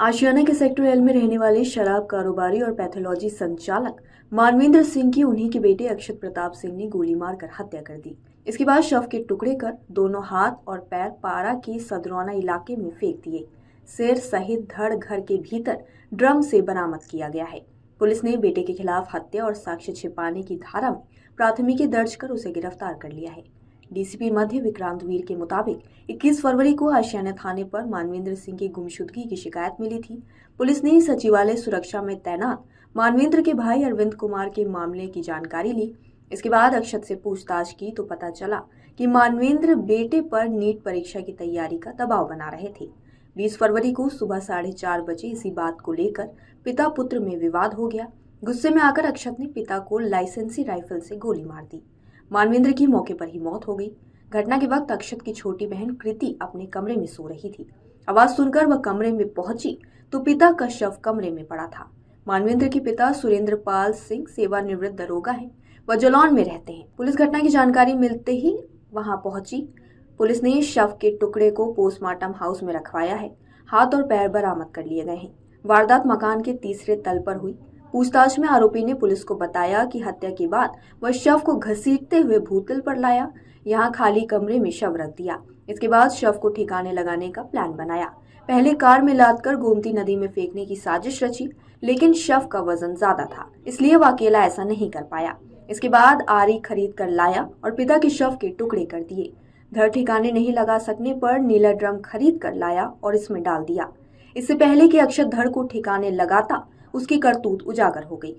आशियाना के sector L में रहने वाले शराब कारोबारी और पैथोलॉजी संचालक मानवेंद्र सिंह की उन्हीं के बेटे अक्षत प्रताप सिंह ने गोली मारकर हत्या कर दी। इसके बाद शव के टुकड़े कर दोनों हाथ और पैर पारा के सदरौना इलाके में फेंक दिए। सिर सहित धड़ घर के भीतर ड्रम से बरामद किया गया है। पुलिस ने बेटे के खिलाफ हत्या और साक्ष्य छिपाने की धारा में प्राथमिकी दर्ज कर उसे गिरफ्तार कर लिया है। डीसीपी मध्य विक्रांत वीर के मुताबिक 21 फरवरी को आशियाना थाने पर मानवेंद्र सिंह की गुमशुदगी की शिकायत मिली थी। पुलिस ने सचिवालय सुरक्षा में तैनात मानवेंद्र के भाई अरविंद कुमार के मामले की जानकारी ली। इसके बाद अक्षत से पूछताछ की तो पता चला कि मानवेंद्र बेटे पर नीट परीक्षा की तैयारी का दबाव बना रहे थे। 20 फरवरी को सुबह 4:30 बजे इसी बात को लेकर पिता पुत्र में विवाद हो गया। गुस्से में आकर अक्षत ने पिता को लाइसेंसी राइफल से गोली मार दी। मानवेंद्र की मौके पर ही मौत हो गई। घटना के वक्त अक्षत की छोटी बहन कृति अपने कमरे में सो रही थी। आवाज सुनकर वह कमरे में पहुंची तो पिता का शव कमरे में पड़ा था। मानवेंद्र के पिता सुरेंद्र पाल सिंह सेवानिवृत्त दरोगा हैं। वह जलौन में रहते हैं। पुलिस घटना की जानकारी मिलते ही वहां पहुंची। पुलिस ने शव के टुकड़े को पोस्टमार्टम हाउस में रखवाया है। हाथ और पैर बरामद कर लिए गए हैं। वारदात मकान के तीसरे तल पर हुई। पूछताछ में आरोपी ने पुलिस को बताया कि हत्या के बाद वह शव को घसीटते हुए भूतल पर लाया, यहां खाली कमरे में शव रख दिया। इसके बाद शव को ठिकाने लगाने का प्लान बनाया। पहले कार में लादकर गोमती नदी में फेंकने की साजिश रची, लेकिन शव का वजन ज्यादा था, इसलिए वह अकेला ऐसा नहीं कर पाया। इसके बाद आरी खरीद कर लाया और पिता के शव के टुकड़े कर दिए। धड़ ठिकाने नहीं लगा सकने पर नीला ड्रम खरीद कर लाया और इसमें डाल दिया। इससे पहले कि अक्षत धड़ को ठिकाने लगाता, उसकी करतूत उजागर हो गई।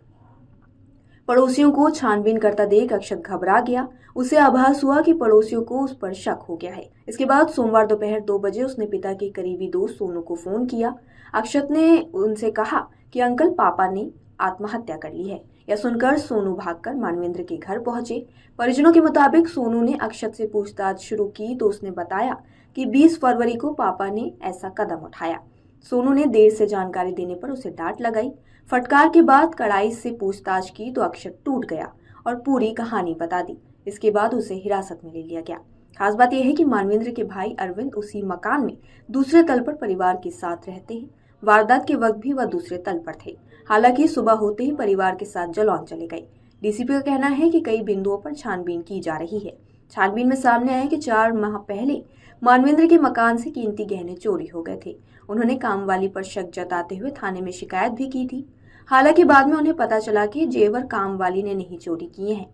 पड़ोसियों को छानबीन करता देख अक्षत घबरा गया। उसे आभास हुआ कि पड़ोसियों को उस पर शक हो गया है। इसके बाद सोमवार दोपहर 2 बजे उसने पिता के करीबी दोस्त सोनू को फोन किया। अक्षत ने उनसे कहा कि अंकल पापा ने आत्महत्या कर ली है। यह सुनकर सोनू भागकर मानवेंद्र के घर पहुंचे। परिजनों के मुताबिक सोनू ने अक्षत से पूछताछ शुरू की तो उसने बताया कि 20 फरवरी को पापा ने ऐसा कदम उठाया। सोनू ने देर से जानकारी देने पर उसे डांट लगाई। फटकार के बाद कड़ाई से पूछताछ की तो अक्षत टूट गया और पूरी कहानी बता दी। इसके बाद उसे हिरासत में ले लिया गया। खास बात यह है कि मानवेंद्र के भाई अरविंद उसी मकान में दूसरे तल पर परिवार के साथ रहते हैं। वारदात के वक्त भी वह दूसरे तल पर थे। हालांकि सुबह होते ही परिवार के साथ जलौन चले गए। डीसीपी का कहना है कि कई बिंदुओं पर छानबीन की जा रही है। छानबीन में सामने आया कि 4 माह पहले मानवेंद्र के मकान से कीमती गहने चोरी हो गए थे। उन्होंने कामवाली पर शक जताते हुए थाने में शिकायत भी की थी। हालांकि बाद में उन्हें पता चला कि जेवर कामवाली ने नहीं चोरी किए हैं।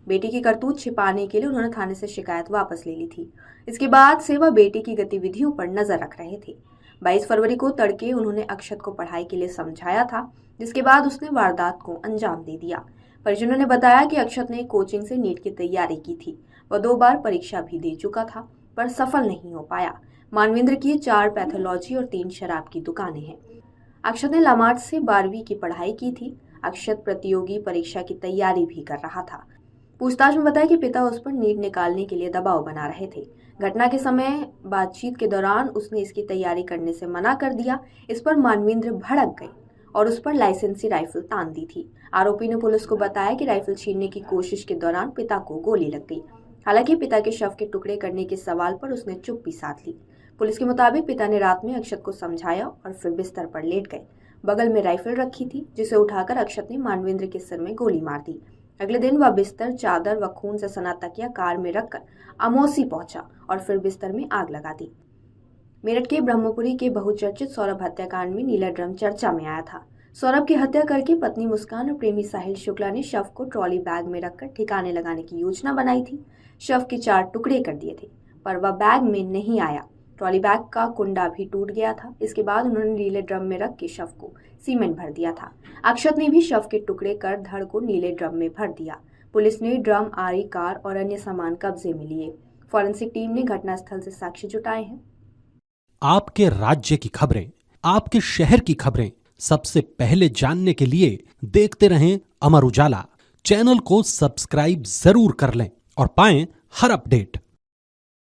बेटी की करतूत छिपाने के लिए उन्होंने थाने से शिकायत वापस ले ली थी। इसके बाद से वह बेटी की गतिविधियों पर नजर रख रहे थे। 22 फरवरी को तड़के उन्होंने अक्षत को पढ़ाई के लिए समझाया था, जिसके बाद उसने वारदात को अंजाम दे दिया। परिजनों ने बताया कि अक्षत ने कोचिंग से नीट की तैयारी की थी। वह 2 बार परीक्षा भी दे चुका था, पर सफल नहीं हो पाया। मानवेंद्र की 4 पैथोलॉजी और 3 शराब की दुकानें हैं। अक्षत ने लामार्ट से 12वीं की पढ़ाई की थी। अक्षत प्रतियोगी परीक्षा की तैयारी भी कर रहा था। पूछताछ में बताया कि पिता उस पर नीट निकालने के लिए दबाव बना रहे थे। घटना के समय बातचीत के दौरान उसने इसकी तैयारी करने से मना कर दिया। इस पर मानवेंद्र भड़क गए और उस पर लाइसेंसी राइफल तान दी थी। आरोपी ने पुलिस को बताया कि राइफल छीनने की कोशिश के दौरान पिता को गोली लग गई। हालांकि पिता के शव के टुकड़े करने के सवाल पर उसने चुप्पी साध ली। पुलिस के मुताबिक पिता ने रात में अक्षत को समझाया और फिर बिस्तर पर लेट गए। बगल में राइफल रखी थी, जिसे उठाकर अक्षत ने मानवेंद्र के सिर में गोली मार दी। अगले दिन वह बिस्तर, चादर व खून से सना तकिया कार में रखकर अमौसी पहुंचा और फिर बिस्तर में आग लगा दी। मेरठ के ब्रह्मपुरी के बहुचर्चित सौरभ हत्याकांड में नीला ड्रम चर्चा में आया था। सौरभ की हत्या करके पत्नी मुस्कान और प्रेमी साहिल शुक्ला ने शव को ट्रॉली बैग में रखकर ठिकाने लगाने की योजना बनाई थी। शव के 4 टुकड़े कर दिए थे, पर वह बैग में नहीं आया। ट्रॉली बैग का कुंडा भी टूट गया था। इसके बाद उन्होंने नीले ड्रम में रख के शव को सीमेंट भर दिया था। अक्षत ने भी शव के टुकड़े कर धड़ को नीले ड्रम में भर दिया। पुलिस ने ड्रम, आरी, कार और अन्य सामान कब्जे में लिए। फॉरेंसिक टीम ने घटनास्थल से साक्ष्य जुटाए हैं। आपके राज्य की खबरें, आपके शहर की खबरें सबसे पहले जानने के लिए देखते रहें अमर उजाला। चैनल को सब्सक्राइब जरूर कर लें और पाएं हर अपडेट।